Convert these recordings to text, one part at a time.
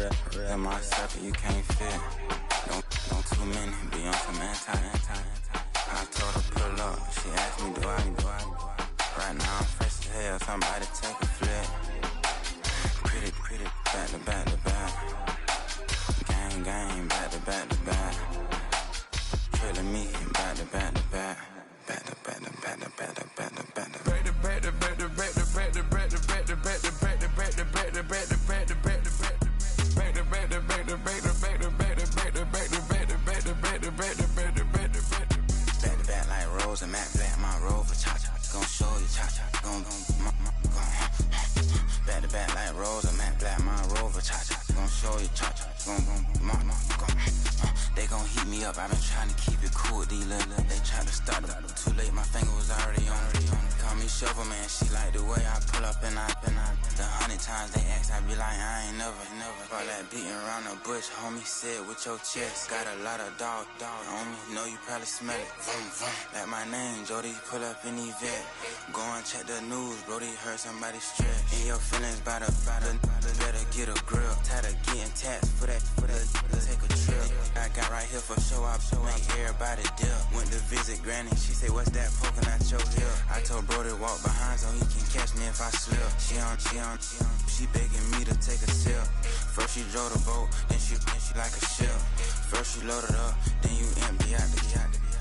In my circle, you can't fit. Don't too many be on some anti. I told her pull up, she asked me do I. Right now I'm fresh as hell, somebody take a flip. Pretty, back to back. Gang, back to back. Trailing me, back to back. And Matt Black, my Rover, cha-cha, gon' show you, cha-cha, gon' back to back like Rose and Matt Black, my Rover, cha-cha, gon' show you, cha-cha, gon' they gon' heat me up, I've been trying to keep it cool, these little, they tried to start it, too late, my finger was already on, call me Shovel Man, she like the way I pull up and I, the 100 times they ask, I be like, I ain't never, all that beating around the bush, homie said with your chest, got a lot of dog on me, know you probably smell it, like my name, Jody, pull up in the vet, go and check the news, Brody heard somebody stress, in your feelings by the, better get a grill, tired of getting taxed for that, take a trip, I got right here for show up, make everybody dip, went to visit granny, she say what's that poking at your hip, I told Brody walk behind so he can catch me if I slip, she begging me to take a sip, first she drove the boat, then she like a ship, first you loaded up, then you empty out the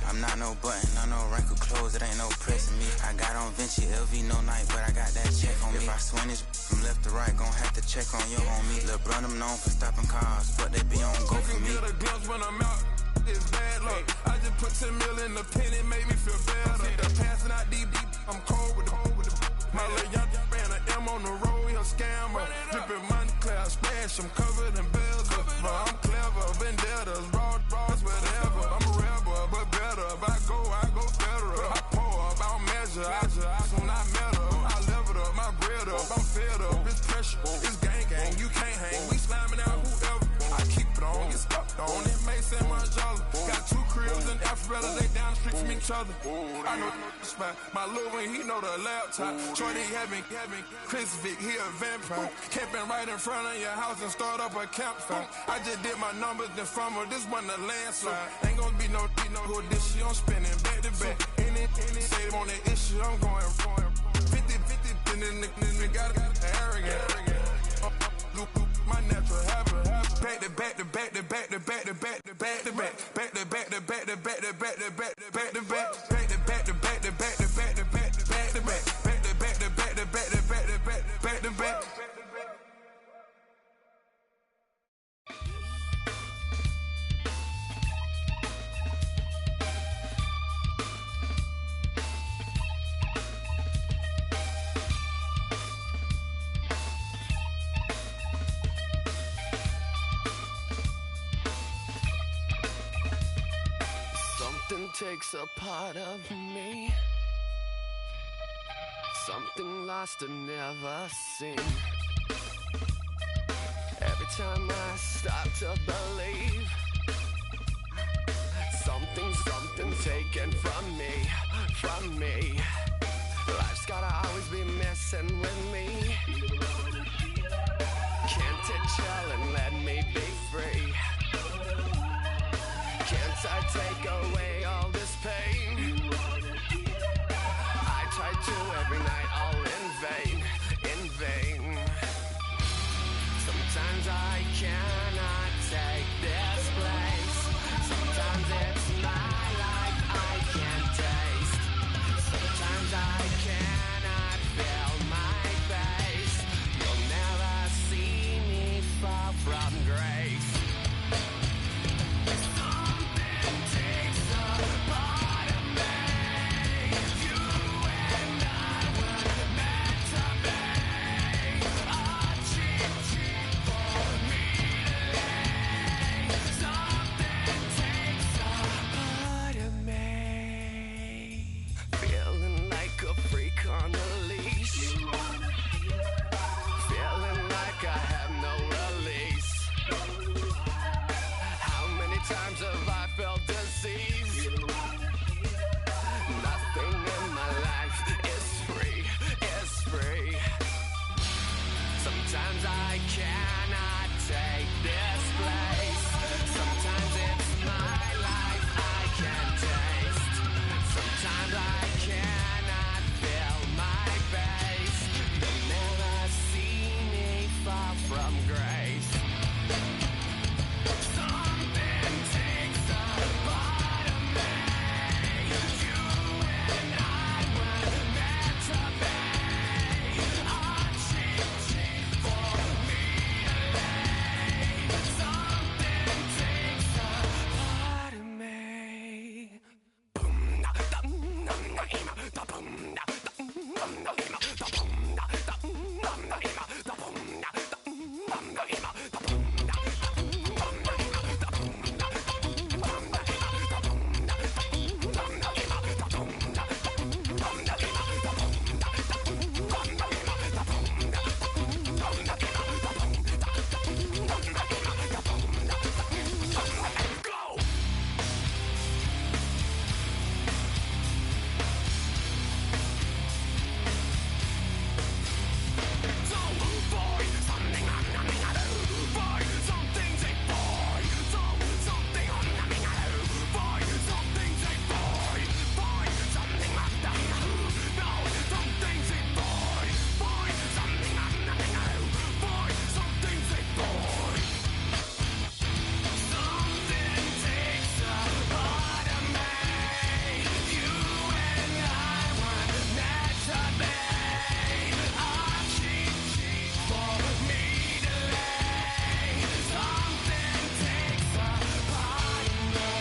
I'm not no button, no wrinkled clothes, it ain't no pressing me. I got on Vinci, LV, no night, but I got that check on me. If I swing this from left to right, gon' have to check on your homie. Lil' Brun, I'm known for stopping cars, but they be on go for me. Get a glimpse when I'm out, it's bad luck. I just put 10 mil in the pen, it made me feel better. The passing out deep, I'm cold with the my little young ran an M on the road, he a scammer. Drippin' money cloud, splash, I'm covered in bells. I'm clever, vendettas, raw, whatever. I'm a rebel, but better. If I go better. I pour up, I don't measure. I soon I met her. I leveled up, my bread up, I'm fed up. It's pressure, it's gang, you can't hang. We slamming out whoever. I keep it on, get stuck on. It may say Manjala. Got 2 cribs in Alpharetta, they down the street from each other. I know the spot. My little one, he know the laptop. Shorty having Chris Vick, he a vampire. Camping right in front of your house and start up a campfire. I just did my numbers then from her, this one a landslide. Ain't gonna be no who this shit, I'm spinning back to back. Any say they want that issue, I'm going 50, and then the got arrogant. My natural habit. Back to back to back to back to back to back to back to back back to back to back to back to back to back to back to back back to back to back to back to back to back to back to back back to back to back to back to back to back to back. Something takes a part of me, something lost and never seen. Every time I start to believe, something taken from me. Life's gotta always be messing with me. Can't it chill and let me be free? Can't I take away all this pain? I try to every night, all in vain. Sometimes I cannot take this place. Sometimes it's my life I can't taste. Sometimes I cannot feel my face. You'll never see me fall from grace. from grace. Something takes a part of me. You and I were meant to be. A cheat for me to lay. Something takes a part of me. Boom, da, dum, dum, da, ima, da, boom, da, dum, dum, da, ima, da, boom, da, dum, dum, da, ima, da, boom, da, dum, dum, da, ima, da, boom, da, dum, dum, da, ima, da, boom, da, dum, dum, da, ima, da, boom, da, dum, dum, da, ima, da, boom, da, dum, dum, da, ima, da, boom, da, dum, dum, da, ima, da, boom, da, dum, dum, da, ima, da, boom, da, go! So, boy, something I'm numbing out of. Boy, something's a boy. So, something I'm numbing out of. Boy, something's a boy. Boy, something I'm numbing out of. No, something's a boy. Boy, something I'm numbing out of. Boy, something's a boy. Something takes a part of me. You and I were meant to be. A cheat for me to lay. Something takes a part of me.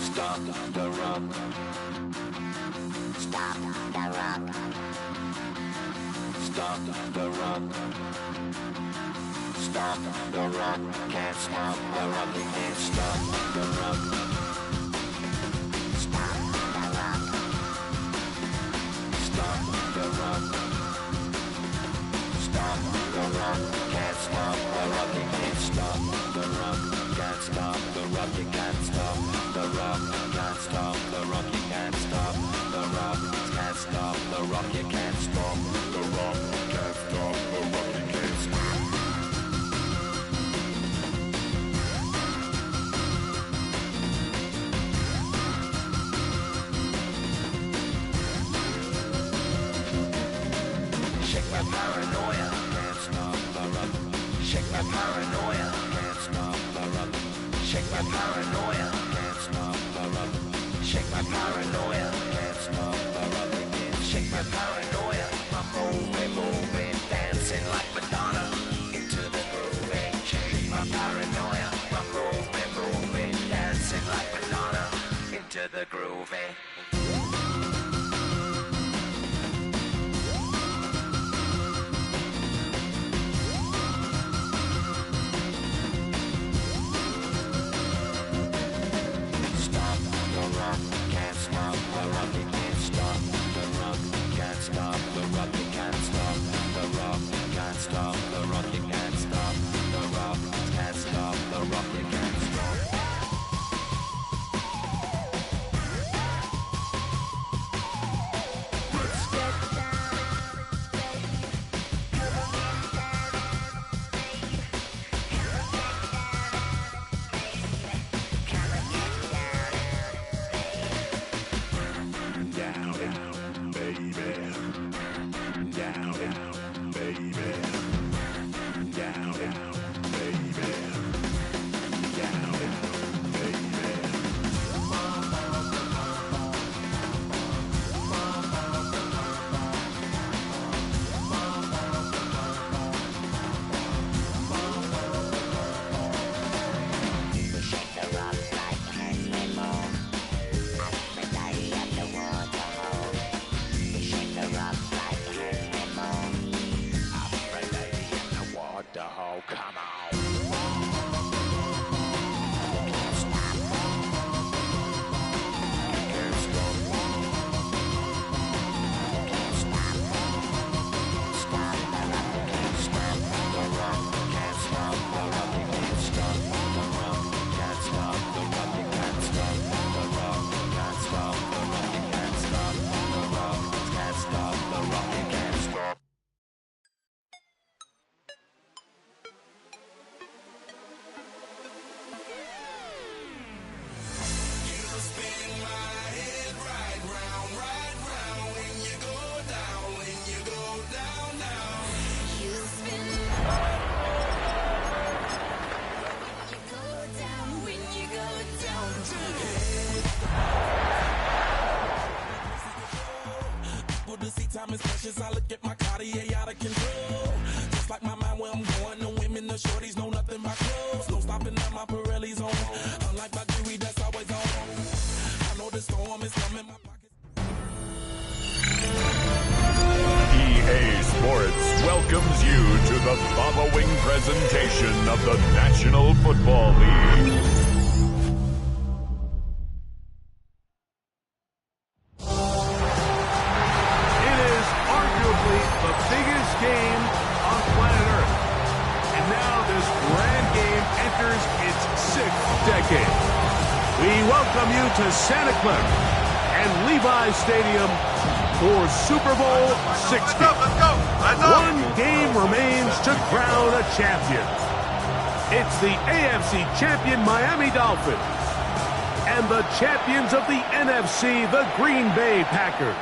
Stop the rock. Stop the rock. Stop the rock. Stop the rock. Can't stop the rock. You can't stop the rock. Stop the rock. Stop the rock. Stop the rock. Can't stop the rock. You can't stop the rock. Can't stop the rock. You can't stop the rock. Can't stop the rock. You can't stop the rock. Can't stop the rock. You can't stop the rock. Can't stop the rock. You can't stop. Shake my paranoia. Can't stop the rock. Shake my paranoia. Can't stop the rock. Shake my paranoia. Can't stop the rock. Shake my paranoia. Can't stop the rock. Shake my paranoia. I'm moving, dancing like Madonna into the groove. Shake my paranoia. I'm moving, dancing like Madonna into the groove. Stop the rock, can't stop the rock, you can't stop the rock, can't stop time is precious. I look at my Cartier out of control. Just like my mind where I'm going. The women, the shorties know nothing but clothes. No stopping at my Pirelli's on. Unlike my jewelry that's always on. I know the storm is coming. My pockets. EA Sports welcomes you to the following presentation of the National Football League. Game on planet Earth. And now this grand game enters its 6th decade. We welcome you to Santa Clara and Levi's Stadium for Super Bowl 60. Let's go. One game remains to crown a champion. It's the AFC champion Miami Dolphins and the champions of the NFC, the Green Bay Packers.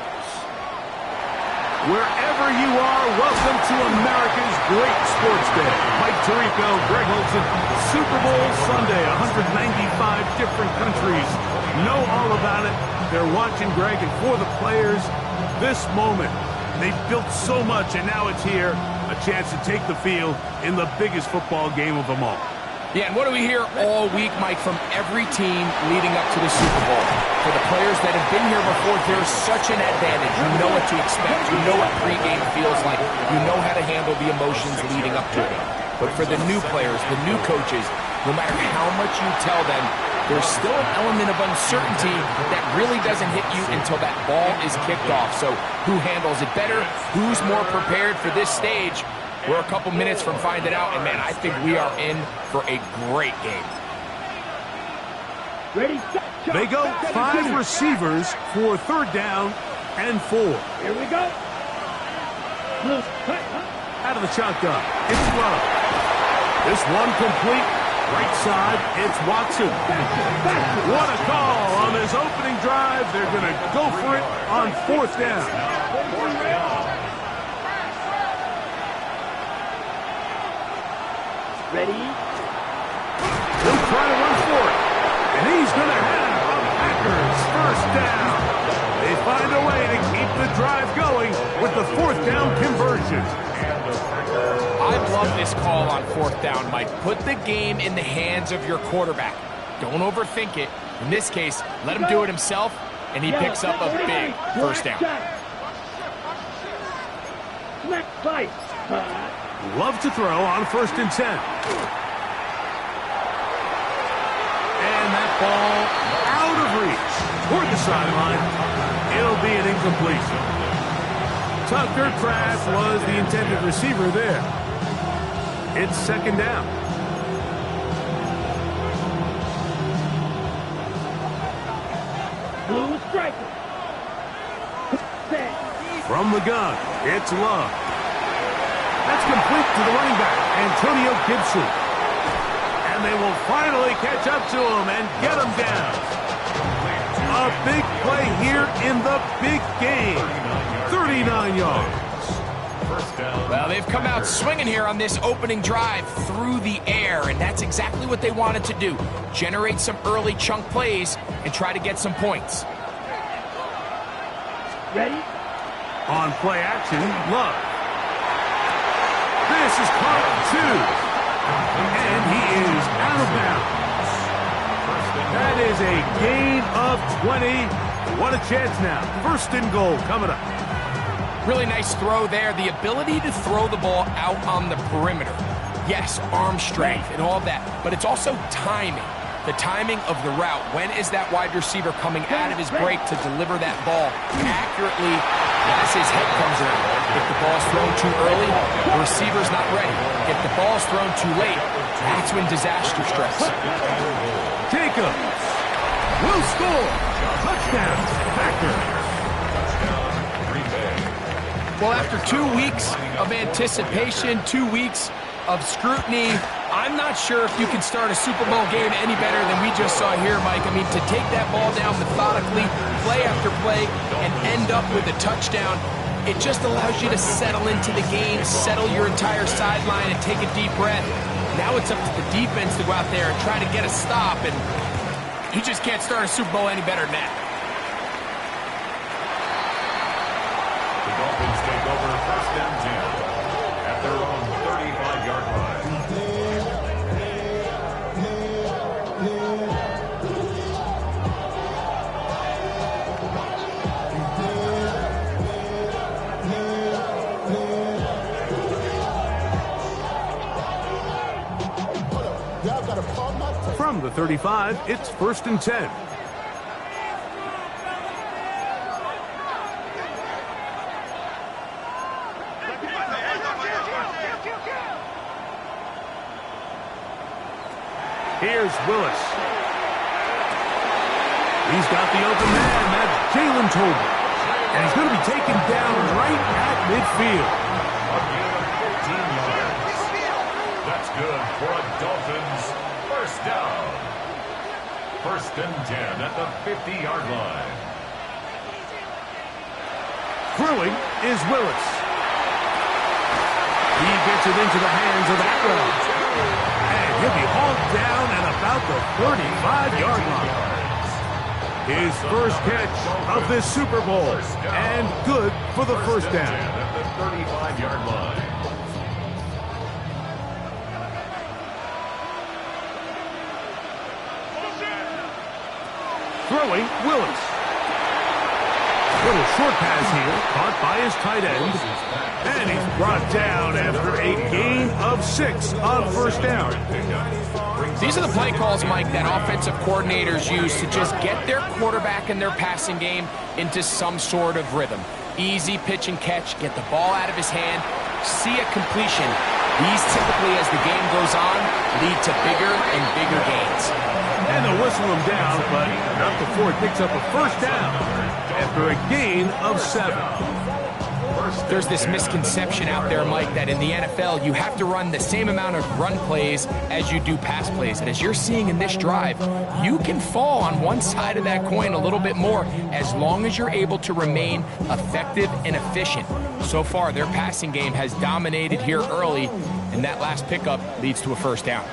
Wherever you are, welcome to America's great sports day. Mike Tirico, Greg Olson, Super Bowl Sunday, 195 different countries know all about it. They're watching, Greg, and for the players, this moment, they've built so much, and now it's here, a chance to take the field in the biggest football game of them all. Yeah, and what do we hear all week, Mike, from every team leading up to the Super Bowl? For the players that have been here before, there's such an advantage. You know what to expect. You know what pregame feels like. You know how to handle the emotions leading up to it. But for the new players, the new coaches, no matter how much you tell them, there's still an element of uncertainty that really doesn't hit you until that ball is kicked off. So who handles it better? Who's more prepared for this stage? We're a couple minutes from finding out, and man, I think we are in for a great game. Ready, they go 5 receivers for 3rd down and 4. Here we go. Out of the shotgun, it's Love. This one complete, right side, it's Watson. What a call on this opening drive. They're going to go for it on 4th down. Ready? He'll try to run for it. And he's going to have a Packers 1st down. They find a way to keep the drive going with the 4th down conversion. I love this call on 4th down, Mike. Put the game in the hands of your quarterback. Don't overthink it. In this case, let him do it himself, and he picks up a big 1st down. Next play. Love to throw on 1st and 10. And that ball out of reach toward the sideline. It'll be an incompletion. Tucker Kraft was the intended receiver there. It's 2nd down. Blue striker. From the gun, it's Love. That's complete to the running back, Antonio Gibson. And they will finally catch up to him and get him down. A big play here in the big game. 39 yards. Well, they've come out swinging here on this opening drive through the air, and that's exactly what they wanted to do. Generate some early chunk plays and try to get some points. Ready? On play action, Love. This is caught 2. And he is out of bounds. That is a gain of 20. What a chance now. 1st and goal coming up. Really nice throw there. The ability to throw the ball out on the perimeter. Yes, arm strength and all that, but it's also timing. The timing of the route. When is that wide receiver coming out of his break to deliver that ball accurately as his head comes around? If the ball's thrown too early, the receiver's not ready. If the ball's thrown too late, that's when disaster strikes. Jacobs will score. Touchdown, Packers. Well, after 2 weeks of anticipation, 2 weeks of scrutiny, I'm not sure if you can start a Super Bowl game any better than we just saw here, Mike. I mean, to take that ball down methodically, play after play, and end up with a touchdown, it just allows you to settle into the game, settle your entire sideline, and take a deep breath. Now it's up to the defense to go out there and try to get a stop, and you just can't start a Super Bowl any better than that. From the 35, it's 1st and 10. Here's Willis. He's got the open man. That's Jalen Tolbert. And he's going to be taken down right at midfield. That's good for a Dolphins first down. 1st and 10 at the 50-yard line. Throwing is Willis. He gets it into the hands of Atwell. And he'll be hauled down at about the 35-yard line. His first catch of this Super Bowl. And good for the first down. At the 35-yard line. Throwing, Willis. Little short pass here, caught by his tight end. And he's brought down after a gain of 6 on first down. These are the play calls, Mike, that offensive coordinators use to just get their quarterback and their passing game into some sort of rhythm. Easy pitch and catch, get the ball out of his hand, see a completion. These typically, as the game goes on, lead to bigger and bigger gains. And they'll whistle him down, but not before it picks up a first down after a gain of 7. There's this misconception out there, Mike, that in the NFL, you have to run the same amount of run plays as you do pass plays. And as you're seeing in this drive, you can fall on one side of that coin a little bit more as long as you're able to remain effective and efficient. So far, their passing game has dominated here early, and that last pickup leads to a first down.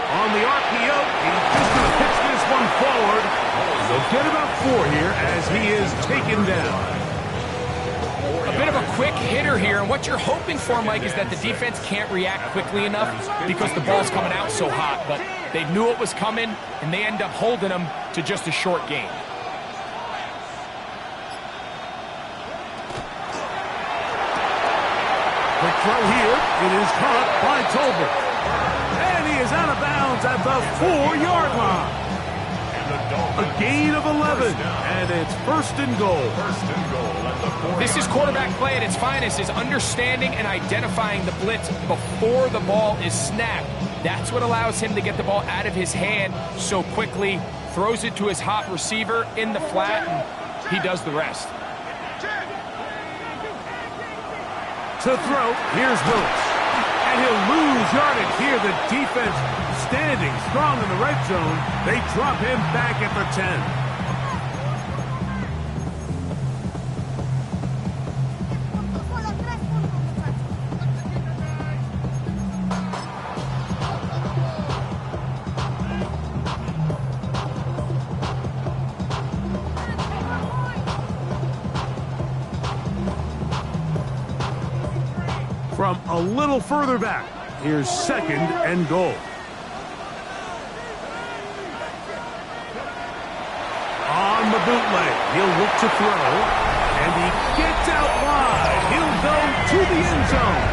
On the RPO, he's just going to pitch this one forward. They'll get about 4 here as he is taken down. A bit of a quick hitter here, and what you're hoping for, Mike, is that the defense can't react quickly enough because the ball's coming out so hot, but they knew it was coming, and they end up holding him to just a short gain. Quick throw here. It is caught by Tolbert. And he is out of bounds at the 4-yard line. A gain of 11, and it's 1st and goal. This is quarterback play at its finest, is understanding and identifying the blitz before the ball is snapped. That's what allows him to get the ball out of his hand so quickly, throws it to his hot receiver in the flat, and he does the rest. To throw, here's Willis. And he'll lose yardage here. The defense standing strong in the red zone. They drop him back at the 10. From a little further back, here's 2nd and goal. On the bootleg, he'll look to throw, and he gets out wide. He'll go to the end zone.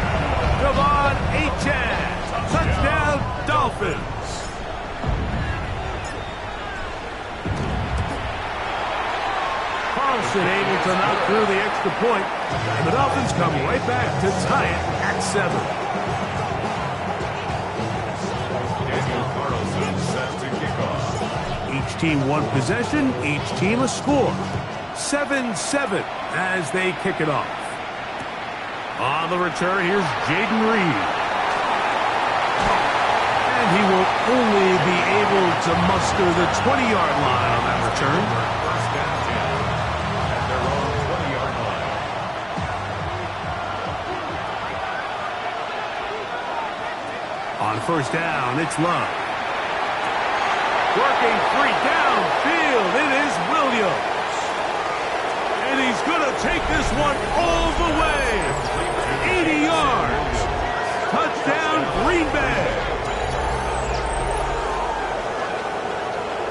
Javon Achane, touchdown Dolphins. Carlson able to knock through the extra point, and the Dolphins come right back to tie it at 7. Daniel Carlson set to kick off. Each team one possession, each team a score. 7-7 as they kick it off. On the return, here's Jaden Reed. And he will only be able to muster the 20-yard line on that return. First down 10 at their own 20-yard line. On first down, it's Love. Working free downfield, it is Williams. And he's going to take this one all the way. 80 yards. Touchdown, Green Bay.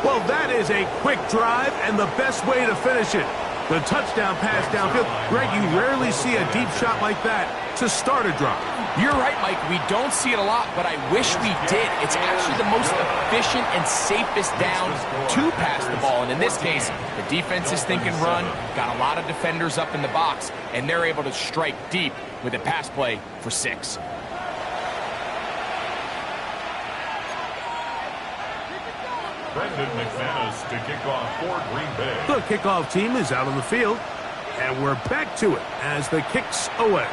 Well, that is a quick drive and the best way to finish it. The touchdown pass downfield. Greg, you rarely see a deep shot like that to start a drive. You're right, Mike. We don't see it a lot, but I wish we did. It's actually the most efficient and safest down to pass the ball. And in this case, the defense is thinking run, got a lot of defenders up in the box, and they're able to strike deep with a pass play for 6. Brendan McManus to kick off for Green Bay. The kickoff team is out on the field, and we're back to it as the kick's away.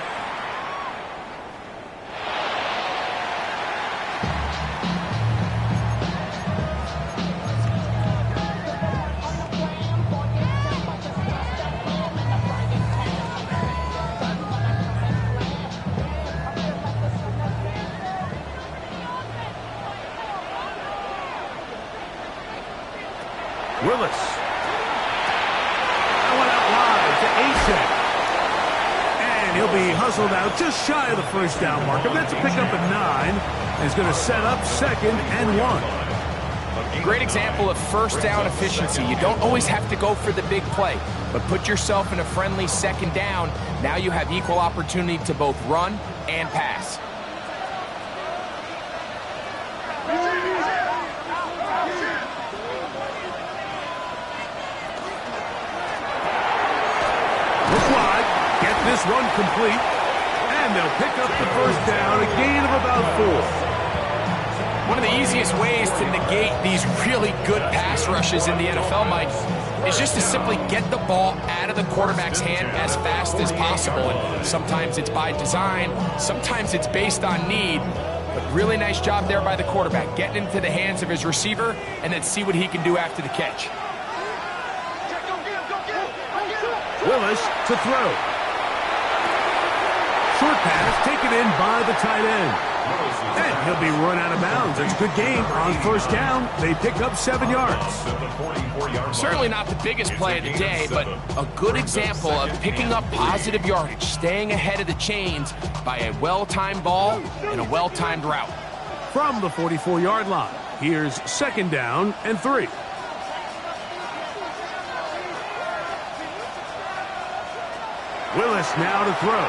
Willis. That one out wide to Ashek. And he'll be hustled out just shy of the first down marker. That's a pickup at 9. And he's going to set up 2nd and 1. Great example of first down efficiency. You don't always have to go for the big play, but put yourself in a friendly 2nd down. Now you have equal opportunity to both run and pass. This run complete, and they'll pick up the first down, a gain of about 4. One of the easiest ways to negate these really good pass rushes in the NFL, Mike, is just to simply get the ball out of the quarterback's hand as fast as possible. And sometimes it's by design, sometimes it's based on need, but really nice job there by the quarterback, getting into the hands of his receiver, and then see what he can do after the catch. Willis to throw. Short pass taken in by the tight end. And he'll be run out of bounds. It's a good game on first down. They pick up 7 yards. Certainly not the biggest play of the day, but a good example of picking up positive yardage, staying ahead of the chains by a well-timed ball and a well-timed route. From the 44-yard line, here's 2nd down and 3. Willis now to throw.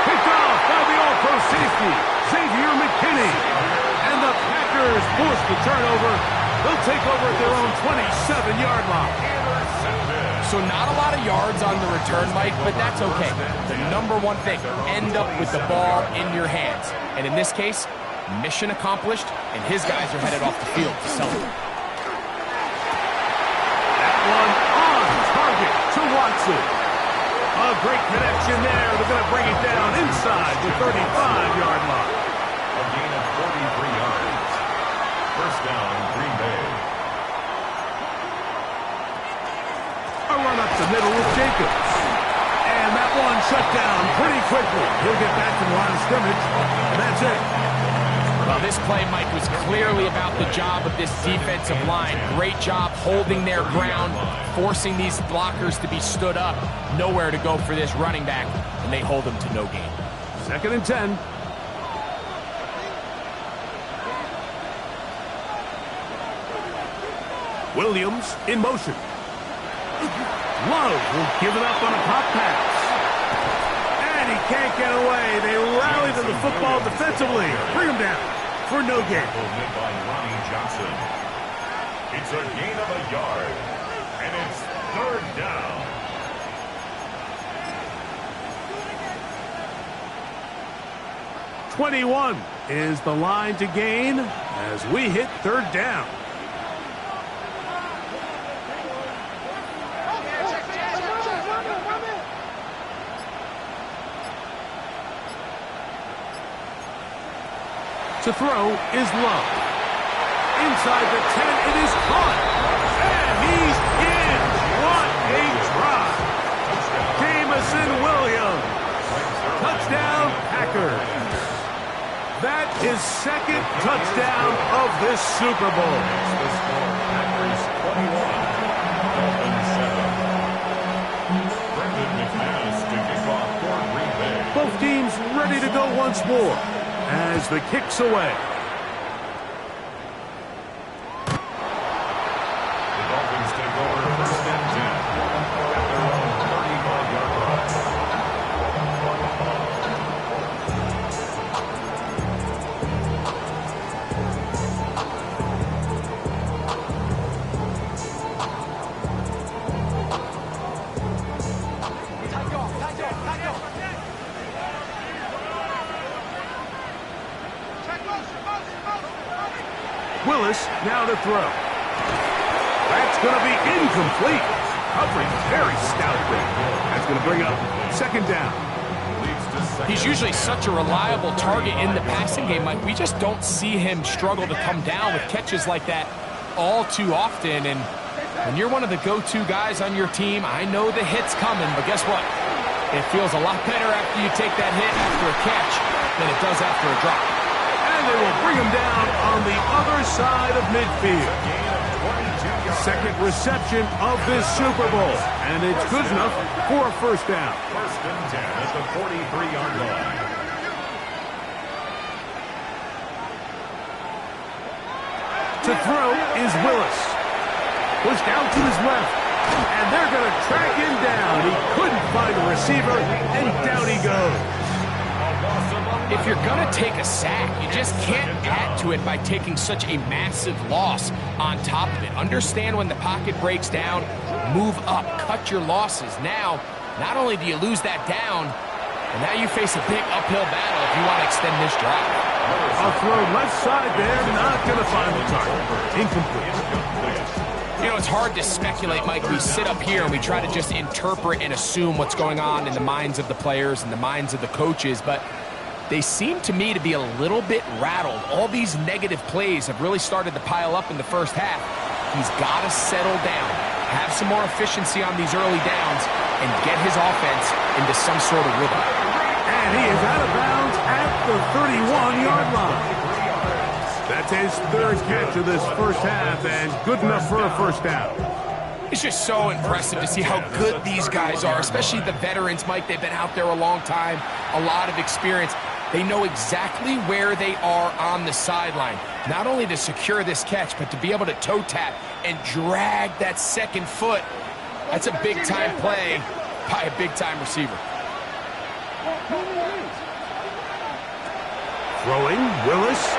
Picked off by the all-pro safety, Xavier McKinney. And the Packers force the turnover. They'll take over at their own 27-yard line. So not a lot of yards on the return, Mike, but that's okay. The number one thing, end up with the ball in your hands. And in this case, mission accomplished, and his guys are headed off the field to celebrate. That one on target to Watson. A great connection there. They're going to bring it down inside the 35-yard line. A gain of 43 yards. First down, Green Bay. A run up the middle with Jacobs. And that one shut down pretty quickly. He'll get back to the line of scrimmage, and that's it. Well, this play, Mike, was clearly about the job of this defensive line. Great job holding their ground, forcing these blockers to be stood up. Nowhere to go for this running back, and they hold him to no gain. 2nd and 10. Williams in motion. Love will give it up on a pop pass. And he can't get away. They rally to the football defensively. Bring him down for no gain. By Ronnie Johnson. It's a gain of a yard, and it's 3rd down. "21 is the line to gain as we hit 3rd down. To throw is Love. Inside the 10, it is caught. And he's in. What a drive. Jamison Williams. Touchdown, Packers. That is 2nd touchdown of this Super Bowl. Packers 21, Dolphins 7. Brendan McManus to kick off for Green Bay. Both teams ready to go once more as the kick's away. Willis now to throw. That's going to be incomplete. Covering very stoutly. That's going to bring up second down. He's usually such a reliable target in the passing game, Mike. We just don't see him struggle to come down with catches like that all too often. And when you're one of the go-to guys on your team, I know the hit's coming, but guess what? It feels a lot better after you take that hit after a catch than it does after a drop. And they will bring him down on the other side of midfield. Second reception of this Super Bowl, and it's good enough for a first down. First and 10 at the 43-yard line. To throw is Willis. Pushed out to his left, and they're going to track him down. He couldn't find a receiver, and down he goes. If you're going to take a sack, you just can't add to it by taking such a massive loss on top of it. Understand when the pocket breaks down, move up, cut your losses. Now, not only do you lose that down, but now you face a big uphill battle if you want to extend this drive. A throw left side there, not going to find the target. Incomplete. You know, it's hard to speculate, Mike. We sit up here and we try to just interpret and assume what's going on in the minds of the players and the minds of the coaches, but they seem to me to be a little bit rattled. All these negative plays have really started to pile up in the first half. He's got to settle down, have some more efficiency on these early downs, and get his offense into some sort of rhythm. And he is out of bounds at the 31-yard line. That's his third catch of this first half, and good enough for a first down. It's just so impressive to see how good these guys are, especially the veterans, Mike. They've been out there a long time, a lot of experience. They know exactly where they are on the sideline, not only to secure this catch, but to be able to toe tap and drag that second foot. That's a big-time play by a big-time receiver. Throwing, Willis.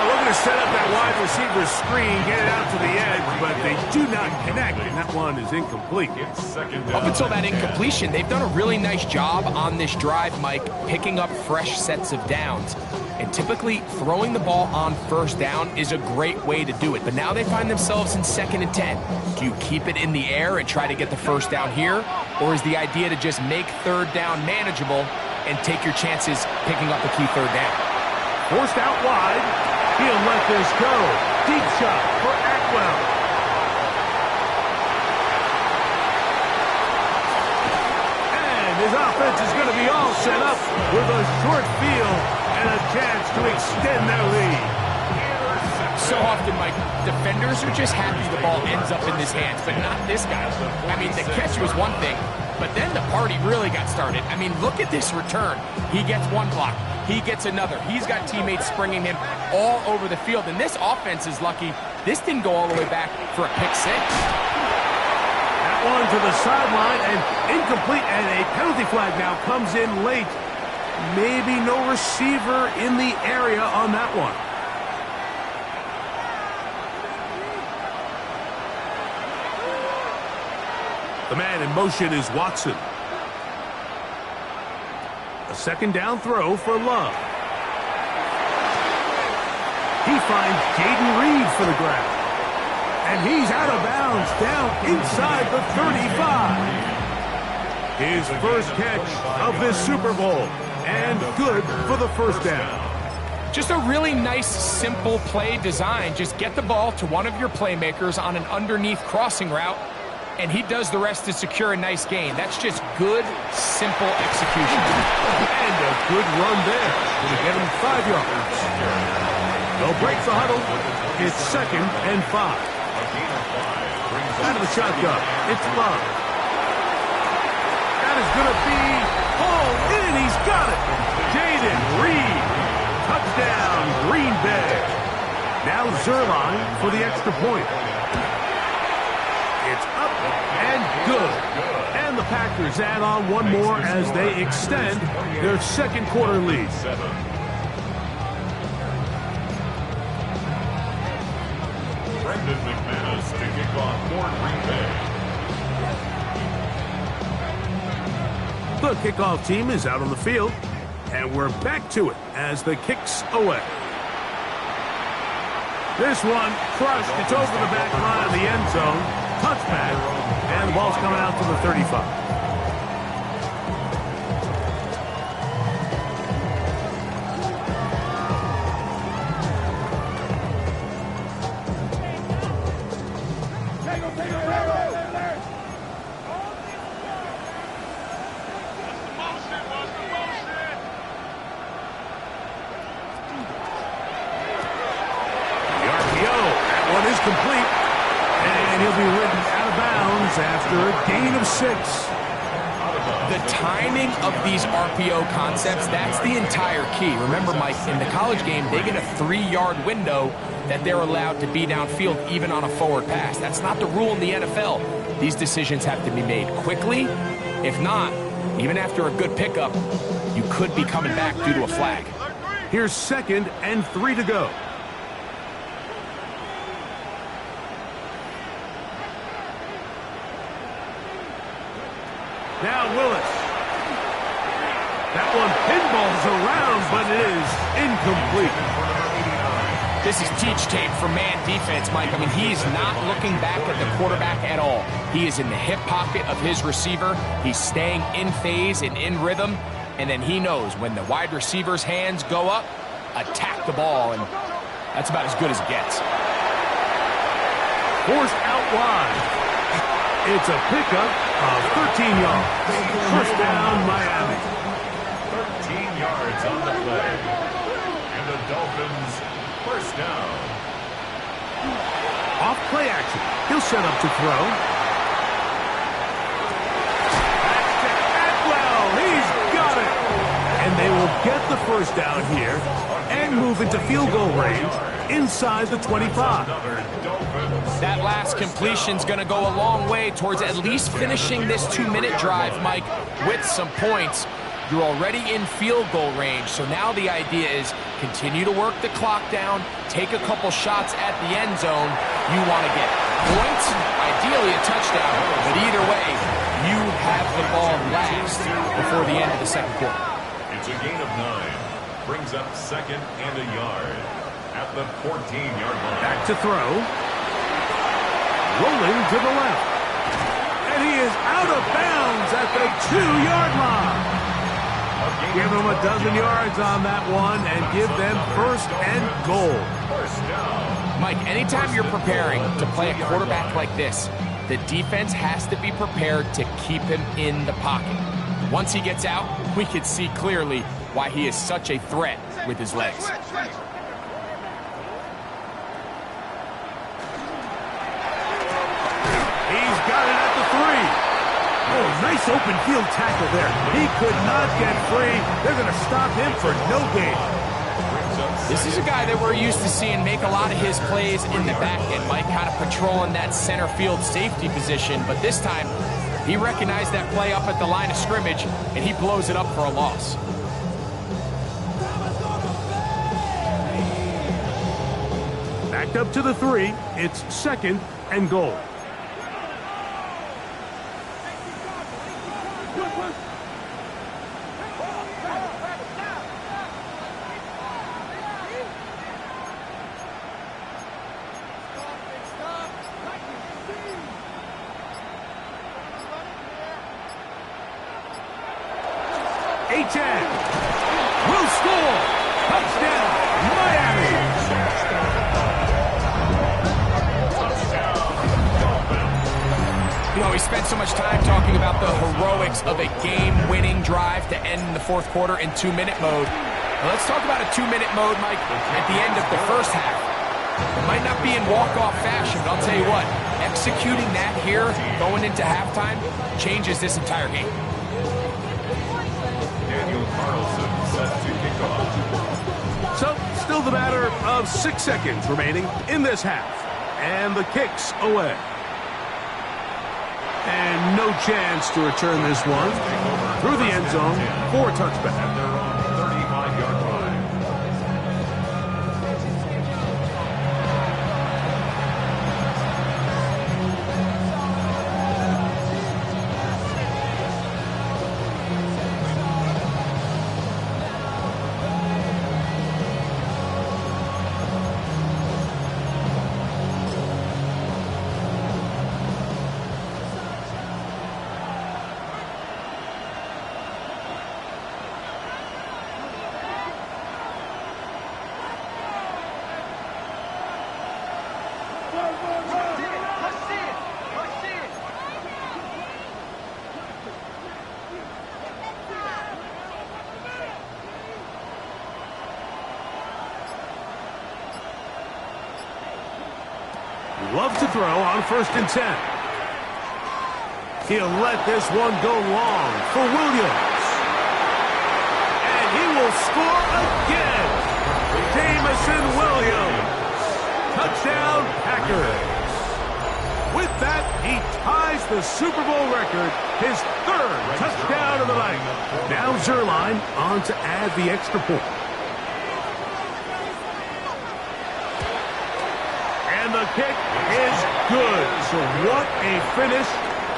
Looking to set up that wide receiver screen, get it out to the edge, but they do not connect, and that one is incomplete. Up until that incompletion, they've done a really nice job on this drive, Mike, picking up fresh sets of downs. And typically, throwing the ball on first down is a great way to do it. But now they find themselves in 2nd and 10. Do you keep it in the air and try to get the first down here? Or is the idea to just make third down manageable and take your chances picking up a key third down? Forced out wide. He'll let this go. Deep shot for Atwell. And his offense is going to be all set up with a short field and a chance to extend their lead. So often, Mike, defenders are just happy the ball ends up in his hands, but not this guy. I mean, the catch was one thing, but then the party really got started. I mean, look at this return. He gets one block. He gets another. He's got teammates springing him all over the field. And this offense is lucky. This didn't go all the way back for a pick six. That one to the sideline and incomplete. And a penalty flag now comes in late. Maybe no receiver in the area on that one. The man in motion is Watson. A second down throw for Love. He finds Jaden Reed for the grab. And he's out of bounds down inside the 35. His first catch of this Super Bowl. And good for the first down. Just a really nice, simple play design. Just get the ball to one of your playmakers on an underneath crossing route, and he does the rest to secure a nice gain. That's just good, simple execution. And a good run there. Gonna get him 5 yards. They'll break the huddle. It's 2nd and 5. Out of the shotgun, it's Love. That is gonna be hauled in. He's got it. Jaden Reed. Touchdown, Green Bay. Now Zerline for the extra point. It's up and good. And the Packers add on one more as they extend their second quarter lead. Brendan McManus to kick off for Green Bay. The kickoff team is out on the field, and we're back to it as the kick's away. This one crushed. It's over the back line of the end zone. Touchback. And the ball's coming out to the 35. Complete, and he'll be ridden out of bounds after a gain of 6. The timing of these RPO concepts, that's the entire key. Remember, Mike, in the college game, they get a 3-yard window that they're allowed to be downfield even on a forward pass. That's not the rule in the NFL. These decisions have to be made quickly. If not, even after a good pickup, you could be coming back due to a flag. Here's 2nd and 3 to go. Now Willis. That one pinballs around, but it is incomplete. This is teach tape for man defense, Mike. I mean, he's not looking back at the quarterback at all. He is in the hip pocket of his receiver. He's staying in phase and in rhythm. And then he knows when the wide receiver's hands go up, attack the ball. And that's about as good as it gets. Forced out wide. It's a pickup of 13 yards. First down, Miami. 13 yards on the play. And the Dolphins, first down. Off play action. He'll set up to throw. Back to Atwell. He's got it. And they will get the first down here and move into field goal range inside the 25. That last completion's going to go a long way towards at least finishing this 2-minute drive, Mike, with some points. You're already in field goal range, so now the idea is continue to work the clock down, take a couple shots at the end zone. You want to get points, ideally a touchdown, but either way, you have the ball last before the end of the second quarter. It's a gain of 9. Brings up 2nd and a yard at the 14-yard line. Back to throw. Rolling to the left. And he is out of bounds at the 2-yard line. Give them a dozen yards on that one and give them 1st and goal. Mike, anytime you're preparing to play a quarterback like this, the defense has to be prepared to keep him in the pocket. Once he gets out, we can see clearly why he is such a threat with his legs. Nice open field tackle there. He could not get free. They're going to stop him for no gain. This is a guy that we're used to seeing make a lot of his plays in the back end, Mike, kind of patrolling that center field safety position. But this time, he recognized that play up at the line of scrimmage, and he blows it up for a loss. Backed up to the 3. It's 2nd and goal. Will score. Touchdown, Miami. You know, we spent so much time talking about the heroics of a game-winning drive to end the fourth quarter in 2-minute mode. Now let's talk about a 2-minute mode, Mike, at the end of the first half. It might not be in walk-off fashion, but I'll tell you what, executing that here going into halftime changes this entire game. So, still the matter of 6 seconds remaining in this half. And the kick's away. And no chance to return this one through the end zone for a touchback. They're on the 35-yard line. loves to throw on 1st and 10. He'll let this one go long for Williams. And he will score again. Jamison Williams. Touchdown, Packers. With that, he ties the Super Bowl record, his 3rd touchdown of the night. Now Zerline on to add the extra point. And the kick is good. So what a finish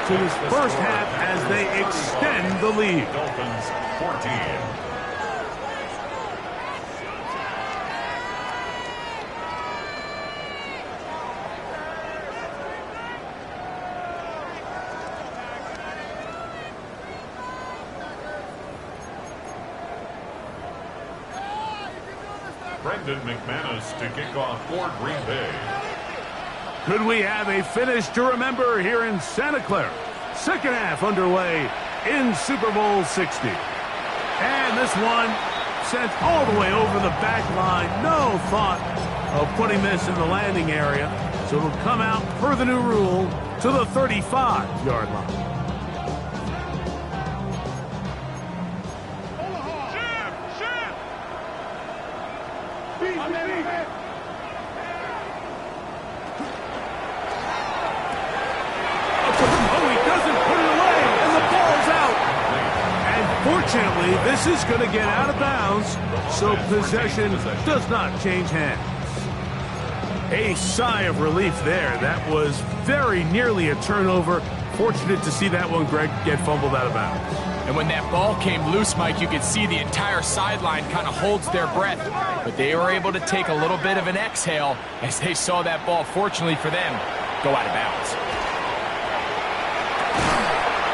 to this first half as they extend the lead. Dolphins 14. Brendan McManus to kick off for Green Bay. Could we have a finish to remember here in Santa Clara? Second half underway in Super Bowl 60. And this one sent all the way over the back line. No thought of putting this in the landing area. So it'll come out per the new rule to the 35-yard line. Fortunately, this is going to get out of bounds, so possession does not change hands. A sigh of relief there. That was very nearly a turnover. Fortunate to see that one, Greg, get fumbled out of bounds. And when that ball came loose, Mike, you could see the entire sideline kind of holds their breath. But they were able to take a little bit of an exhale as they saw that ball, fortunately for them, go out of bounds.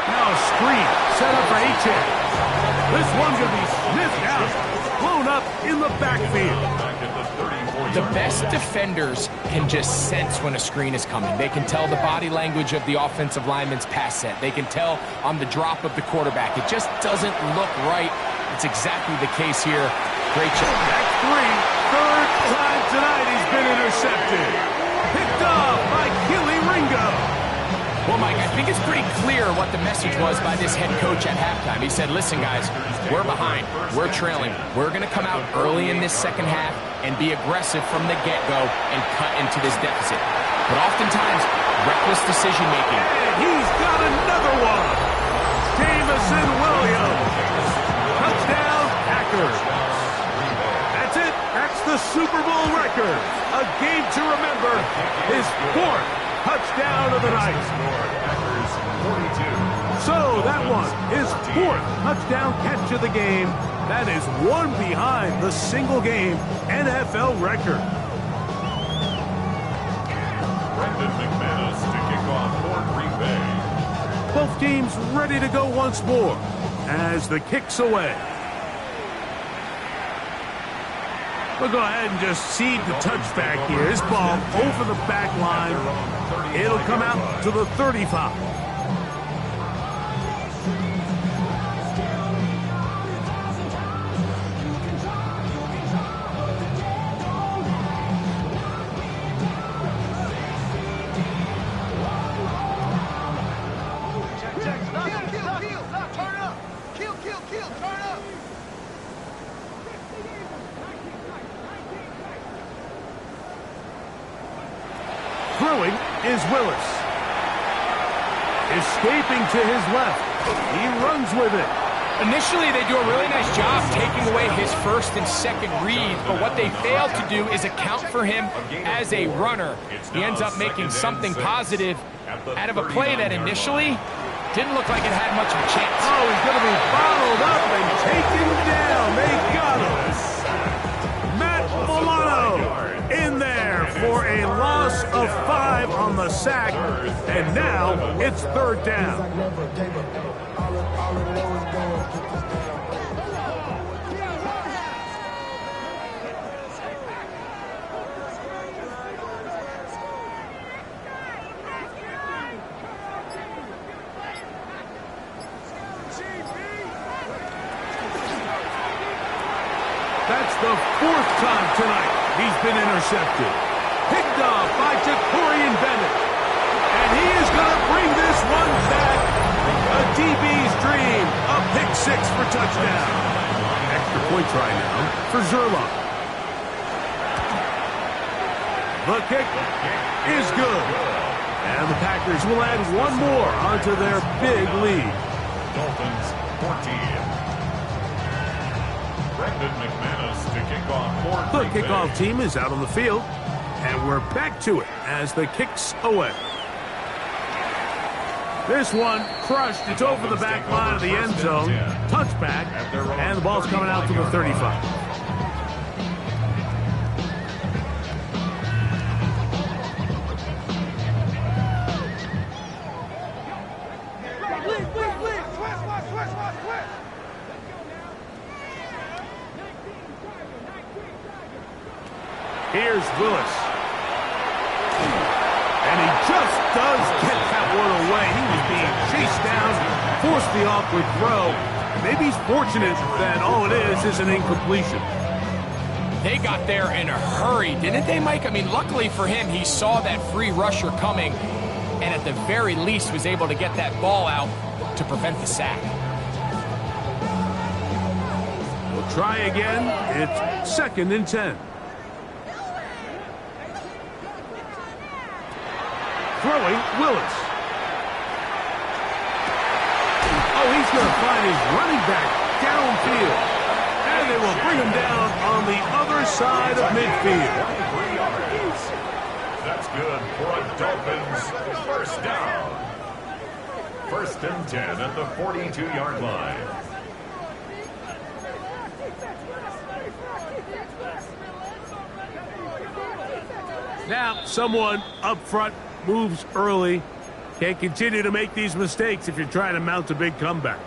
Now a screen set up for H.A. This one's going to be sniffed out, blown up in the backfield. The best defenders can just sense when a screen is coming. They can tell the body language of the offensive lineman's pass set. They can tell on the drop of the quarterback. It just doesn't look right. It's exactly the case here. Great job. That's 3rd time tonight he's been intercepted. Picked off by Keely Ringo. Well, Mike, I think it's pretty clear what the message was by this head coach at halftime. He said, listen, guys, we're behind. We're trailing. We're going to come out early in this second half and be aggressive from the get-go and cut into this deficit. But oftentimes, reckless decision-making. And he's got another one. Jamison Williams. Touchdown, Packers. That's it. That's the Super Bowl record. A game to remember. His 4th touchdown of the night. So that one, his 4th touchdown catch of the game. That is one behind the single-game NFL record. Brendan McManus to kick off for Green Bay. Both teams ready to go once more as the kick's away. We'll go ahead and just seed the touchback here. This ball over the back line. It'll come out to the 35. Throwing is Willis. Escaping to his left. He runs with it. Initially, they do a really nice job taking away his first and second read, but what they fail to do is account for him as a runner. He ends up making something positive out of a play that initially didn't look like it had much of a chance. Oh, he's going to be bottled up and taken down. They got him. Matt Milano in there for a loss of 5 on the sack, and now it's 3rd down. That's the 4th time tonight he's been intercepted. Picked off by Jacorian Bennett. And he is going to bring this one back. A DB's dream. A pick six for touchdown. Extra point try now for Zerloff. The kick is good. And the Packers will add one more onto their big lead. Dolphins 14. Brendan McManus to kick off. The kickoff team is out on the field. And we're back to it as the kick's away. This one crushed. It's over the back line of the end zone. Touchback. And the ball's coming out to the 35. Here's Willis. And he just does get that one away. He was being chased down, forced the awkward throw. Maybe he's fortunate that all it is an incompletion. They got there in a hurry, didn't they, Mike? I mean, luckily for him, he saw that free rusher coming and at the very least was able to get that ball out to prevent the sack. We'll try again. It's 2nd and 10. Throwing, Willis. Oh, he's going to find his running back downfield. And they will bring him down on the other side of midfield. That's good for a Dolphins first down. 1st and 10 at the 42-yard line. Now, someone up front moves early. Can't continue to make these mistakes if you're trying to mount a big comeback.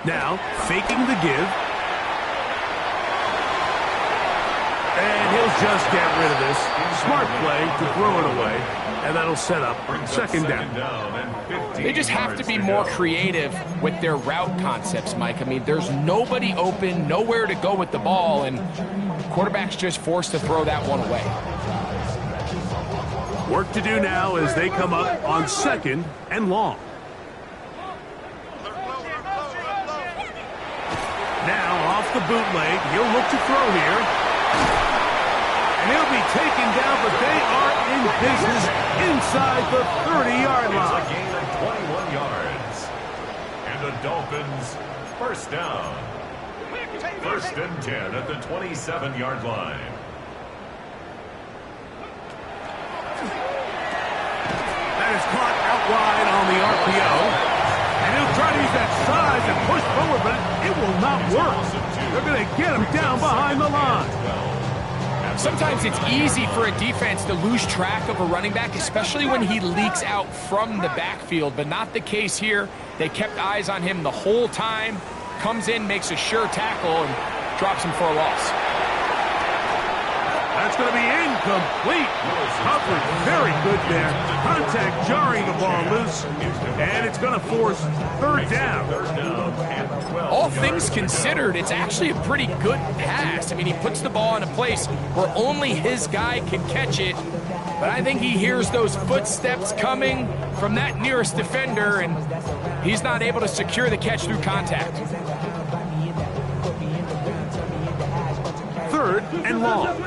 Now, faking the give. And he'll just get rid of this. Smart play to throw it away. And that'll set up 2nd down. They just have to be more creative with their route concepts, Mike. I mean, there's nobody open, nowhere to go with the ball, and quarterback's just forced to throw that one away. Work to do now as they come up on 2nd and long. Now off the bootleg, he'll look to throw here. And he'll be taken down, but they are in business inside the 30-yard line. It's a gain of 21 yards. And the Dolphins first down. 1st and 10 at the 27-yard line. That is caught out wide on the RPO. And he'll try to use that size and push forward, but it will not work. They're going to get him down behind the line. Sometimes it's easy for a defense to lose track of a running back, especially when he leaks out from the backfield, but not the case here. They kept eyes on him the whole time, comes in, makes a sure tackle, and drops him for a loss. That's going to be incomplete. Coverage very good there. Contact jarring the ball loose, and it's going to force 3rd down. All things considered, it's actually a pretty good pass. I mean, he puts the ball in a place where only his guy can catch it, but I think he hears those footsteps coming from that nearest defender, and he's not able to secure the catch through contact. 3rd and long.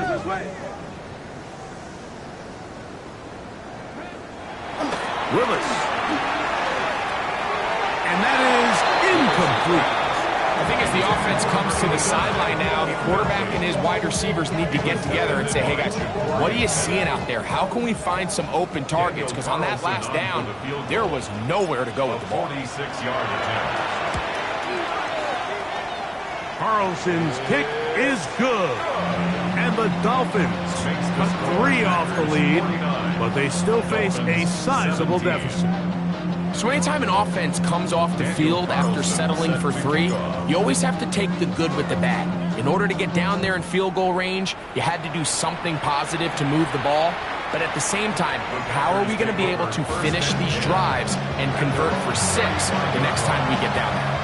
Willis. And that is incomplete. I think as the offense comes to the sideline now, the quarterback and his wide receivers need to get together and say, hey guys, what are you seeing out there? How can we find some open targets? Because on that last down, there was nowhere to go with the ball. 46-yard attempt. Carlson's kick is good. And the Dolphins cut 3 off the lead, but they still face a sizable deficit. So anytime an offense comes off the field after settling for 3, you always have to take the good with the bad. In order to get down there in field goal range, you had to do something positive to move the ball. But at the same time, how are we going to be able to finish these drives and convert for 6 the next time we get down there?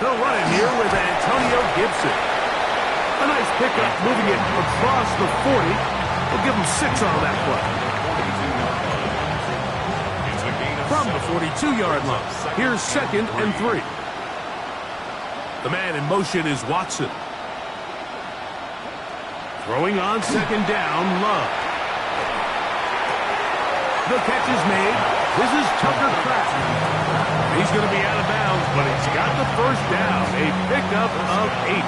They'll run it here with Gibson. A nice pickup, moving it across the 40. We'll give him 6 on that play. From the 42-yard line, here's 2nd and 3. The man in motion is Watson. Throwing on 2nd down, Love. The catch is made. This is Tucker Kraft. He's going to be out of bounds, but he's got the first down. A pickup of 8.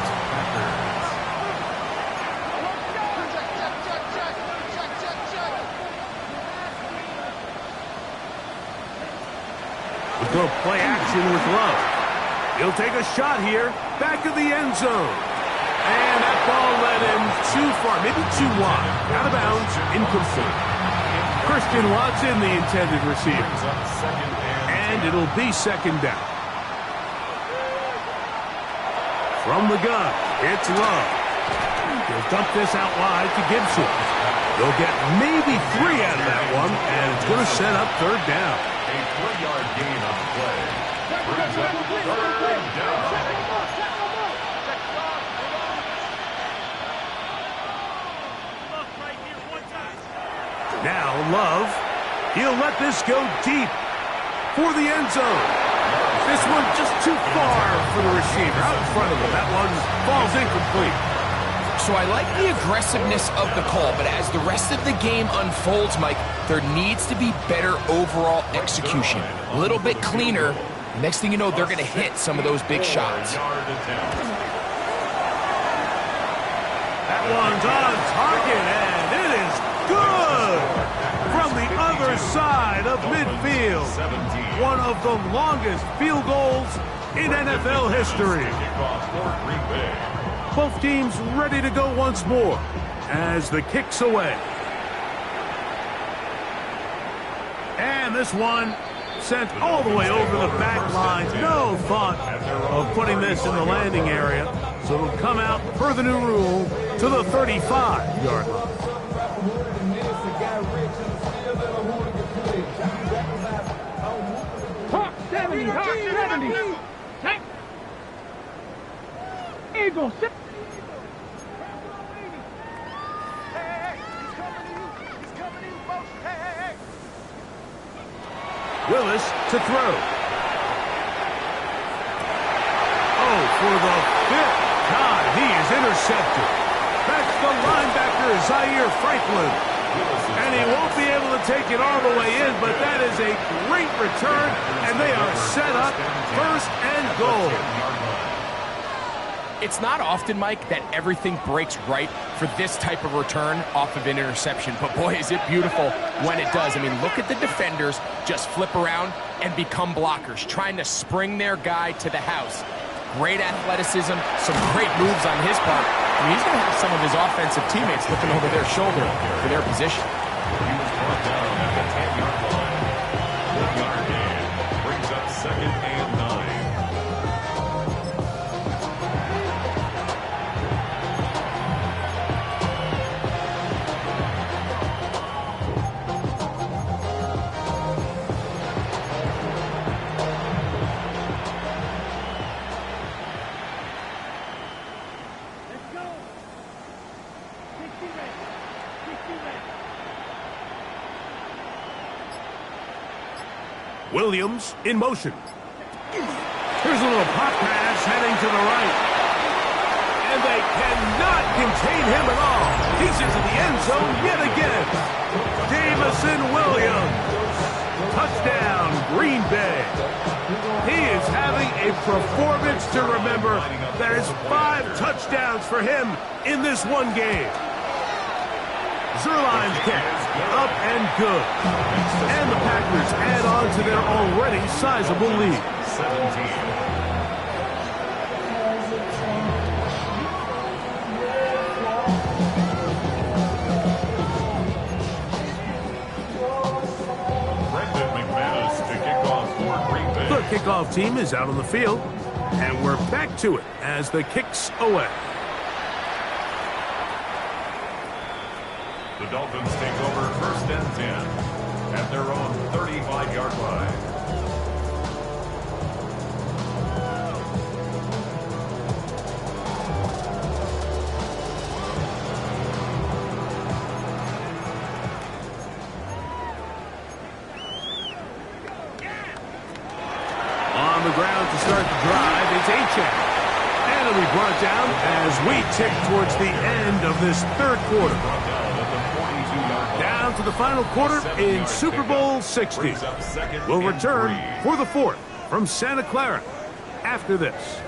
We'll play action with Love. He'll take a shot here, back of the end zone. And that ball led him too far, maybe too wide. Out of bounds, incomplete. Christian Watson, the intended receiver. And it'll be 2nd down. From the gun, it's Love. He'll dump this out wide to Gibson. They'll get maybe 3 out of that one, and it's going to set up 3rd down. A 3-yard gain on the play. Brings up 3rd down. Now Love, he'll let this go deep for the end zone. This one just too far for the receiver, out in front of him. That one falls incomplete. So I like the aggressiveness of the call, but as the rest of the game unfolds, Mike, there needs to be better overall execution. A little bit cleaner. Next thing you know, they're going to hit some of those big shots. That one's on target, and it is good! From the other side of midfield. One of the longest field goals in NFL history. Both teams ready to go once more as the kick's away. And this one sent all the way over the back line. No thought of putting this in the landing area. So it'll come out per the new rule to the 35-yard line. Hawk 70, Hawk 70. Eagle 70. Willis to throw. Oh, for the 5th time, he is intercepted. That's the linebacker, Zaire Franklin. And he won't be able to take it all the way in, but that is a great return, and they are set up 1st and goal. It's not often, Mike, that everything breaks right for this type of return off of an interception. But boy, is it beautiful when it does. I mean, look at the defenders just flip around and become blockers, trying to spring their guy to the house. Great athleticism, some great moves on his part. I mean, he's going to have some of his offensive teammates looking over their shoulder for their position. He was brought down at the 10-yard line. 1-yard gain brings up 2nd and 9. Williams in motion. Here's a little pop pass heading to the right. And they cannot contain him at all. He's into the end zone yet again. Davison Williams. Touchdown, Green Bay. He is having a performance to remember. There's 5 touchdowns for him in this one game. Zerline's kick, up and good. And the Packers add on to their already sizable lead. 17. kickoff team is out on the field, and we're back to it as the kick's away. The Dolphins take over 1st and 10 at their own 35-yard line. On the ground to start the drive, it's Achane. And it'll be brought down as we tick towards the end of this third quarter. Down to the final quarter in Super Bowl 60. We'll return for the fourth from Santa Clara after this.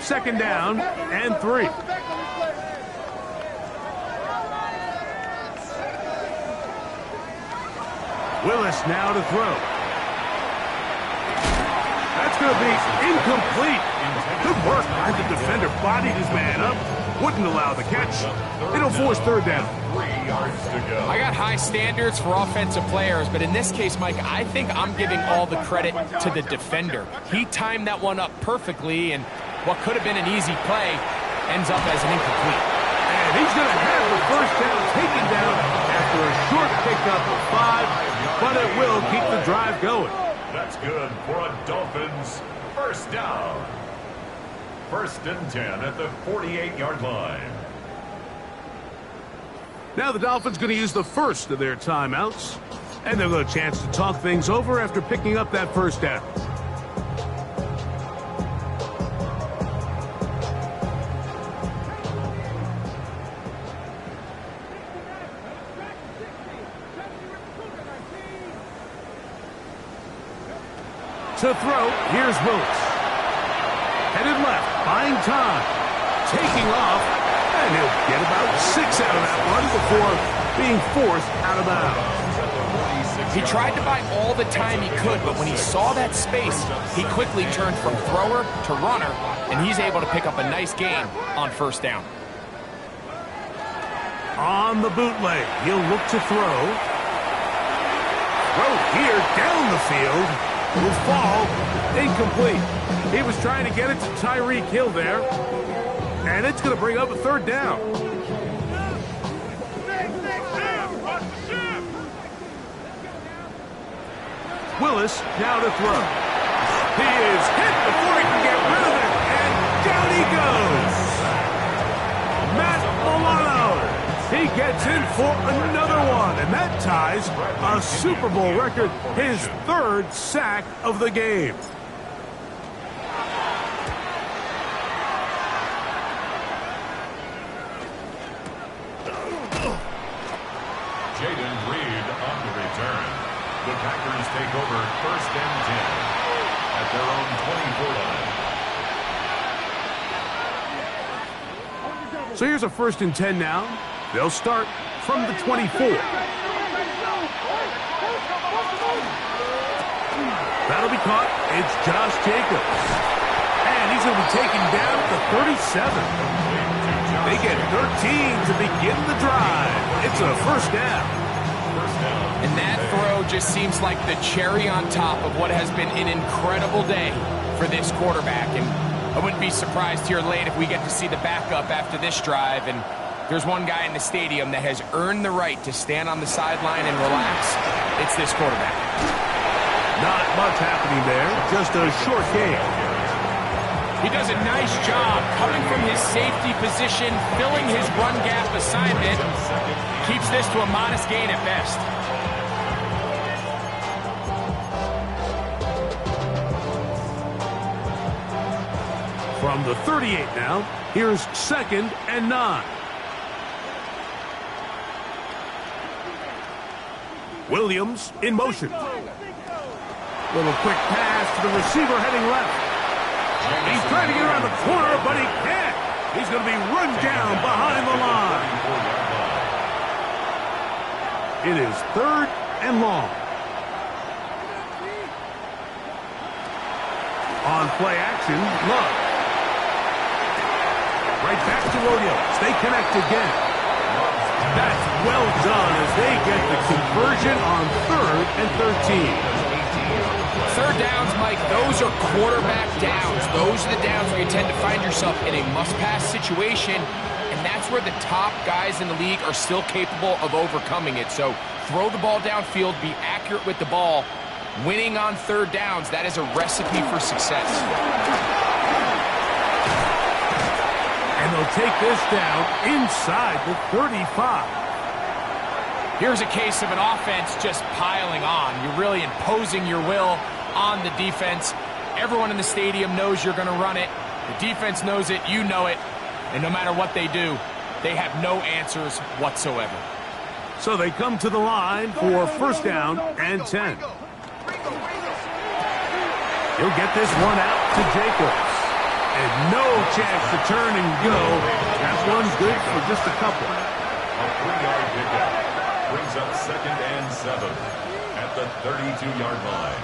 Second down and 3. Willis now to throw. That's going to be incomplete. Good work by the defender. Bodied his man up. Wouldn't allow the catch. It'll force third down. 3 yards to go. I got high standards for offensive players, but in this case, Mike, I think I'm giving all the credit to the defender. He timed that one up perfectly, and what could have been an easy play ends up as an incomplete. And he's going to have the first down taken down after a short pickup of 5, but it will keep the drive going. That's good for a Dolphins first down. 1st and 10 at the 48-yard line. Now the Dolphins going to use the first of their timeouts, and they'll get a chance to talk things over after picking up that first down. To throw, here's Willis. Headed left, buying time. Taking off, and he'll get about 6 out of that run before being forced out of bounds. He tried to buy all the time he could, but when he saw that space, he quickly turned from thrower to runner, and he's able to pick up a nice gain on first down. On the bootleg, he'll look to throw. Throw here, down the field. Will fall, incomplete. He was trying to get it to Tyreek Hill there, and it's going to bring up a third down. Willis now to throw. He is hit before he can get rid of it, and down he goes. Matt Milano. He gets in for another one, and that ties a Super Bowl record, his 3rd sack of the game. Jaden Reed on the return. The Packers take over 1st and 10 at their own 24 line. So here's a 1st and 10 now. They'll start from the 24. That'll be caught. It's Josh Jacobs. And he's going to be taken down at the 37. They get 13 to begin the drive. It's a first down. And that throw just seems like the cherry on top of what has been an incredible day for this quarterback. And I wouldn't be surprised here late if we get to see the backup after this drive. And there's one guy in the stadium that has earned the right to stand on the sideline and relax. It's this quarterback. Not much happening there. Just a short game. He does a nice job coming from his safety position, filling his run gap assignment. Keeps this to a modest gain at best. From the 38 now, here's 2nd and 9. Williams in motion. Little quick pass to the receiver heading left. He's trying to get around the corner, but he can't. He's going to be run down behind the line. It is 3rd and long. On play action, Love. Right back to Rodeo. They connect again. That's well done as they get the conversion on 3rd and 13. Third downs, Mike, those are quarterback downs. Those are the downs where you tend to find yourself in a must-pass situation, and that's where the top guys in the league are still capable of overcoming it. So throw the ball downfield, be accurate with the ball. Winning on third downs, that is a recipe for success. And they'll take this down inside the 35. Here's a case of an offense just piling on. You're really imposing your will on the defense. Everyone in the stadium knows you're going to run it. The defense knows it, you know it. And no matter what they do, they have no answers whatsoever. So they come to the line for first down and 10. He'll get this one out to Jacobs. And no chance to turn and go. That one's good for just a couple. A 3-yard pickup brings up 2nd and 7 at the 32-yard line.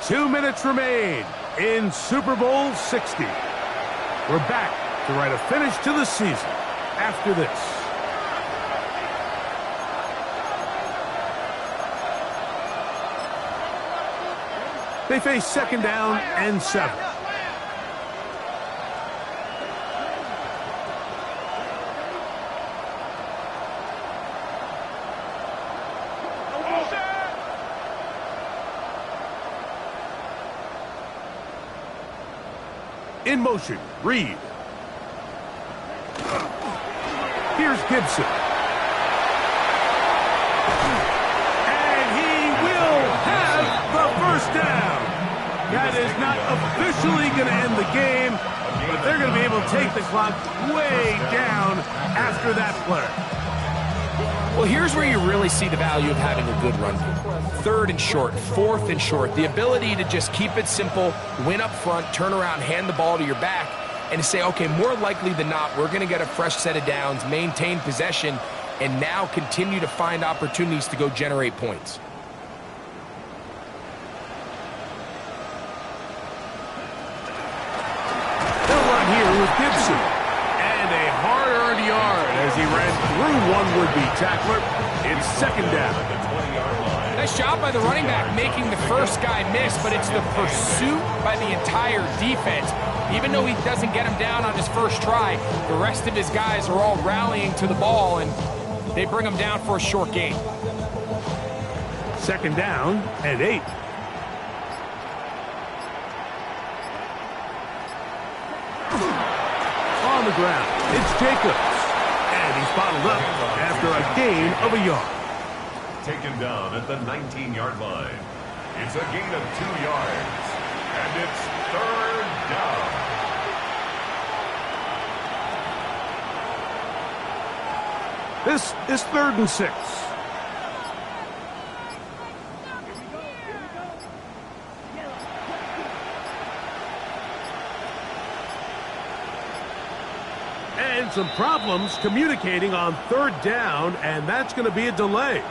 Two minutes remain in Super Bowl 60. We're back to write a finish to the season after this. They face 2nd down and 7. In motion, Reed. Here's Gibson. And he will have the first down. That is not officially going to end the game, but they're going to be able to take the clock way down after that play. Well, here's where you really see the value of having a good run game. 3rd and short, 4th and short. The ability to just keep it simple, win up front, turn around, hand the ball to your back, and to say, okay, more likely than not, we're going to get a fresh set of downs, maintain possession, and now continue to find opportunities to go generate points. They'll run here with Gibson. And a hard-earned yard as he ran through one would-be tackler. It's 2nd down. Nice job by the running back making the first guy miss, but it's the pursuit by the entire defense. Even though he doesn't get him down on his first try, the rest of his guys are all rallying to the ball, and they bring him down for a short gain. 2nd down and 8. On the ground, it's Jacobs. And he's bottled up after a gain of a yard. Taken down at the 19-yard line. It's a gain of 2 yards. And it's 3rd down. This is 3rd and 6. And some problems communicating on 3rd down, and that's going to be a delay.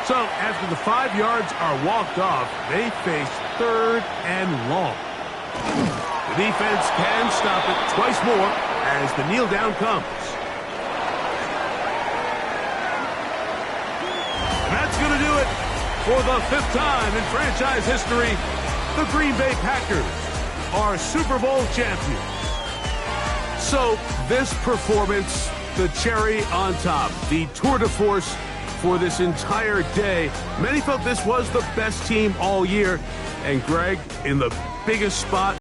So after the 5 yards are walked off, they face 3rd and long. The defense can stop it twice more as the kneel down comes. And that's going to do it for the 5th time in franchise history. The Green Bay Packers are Super Bowl champions. So this performance, the cherry on top, the tour de force for this entire day. Many felt this was the best team all year. And Greg, in the biggest spot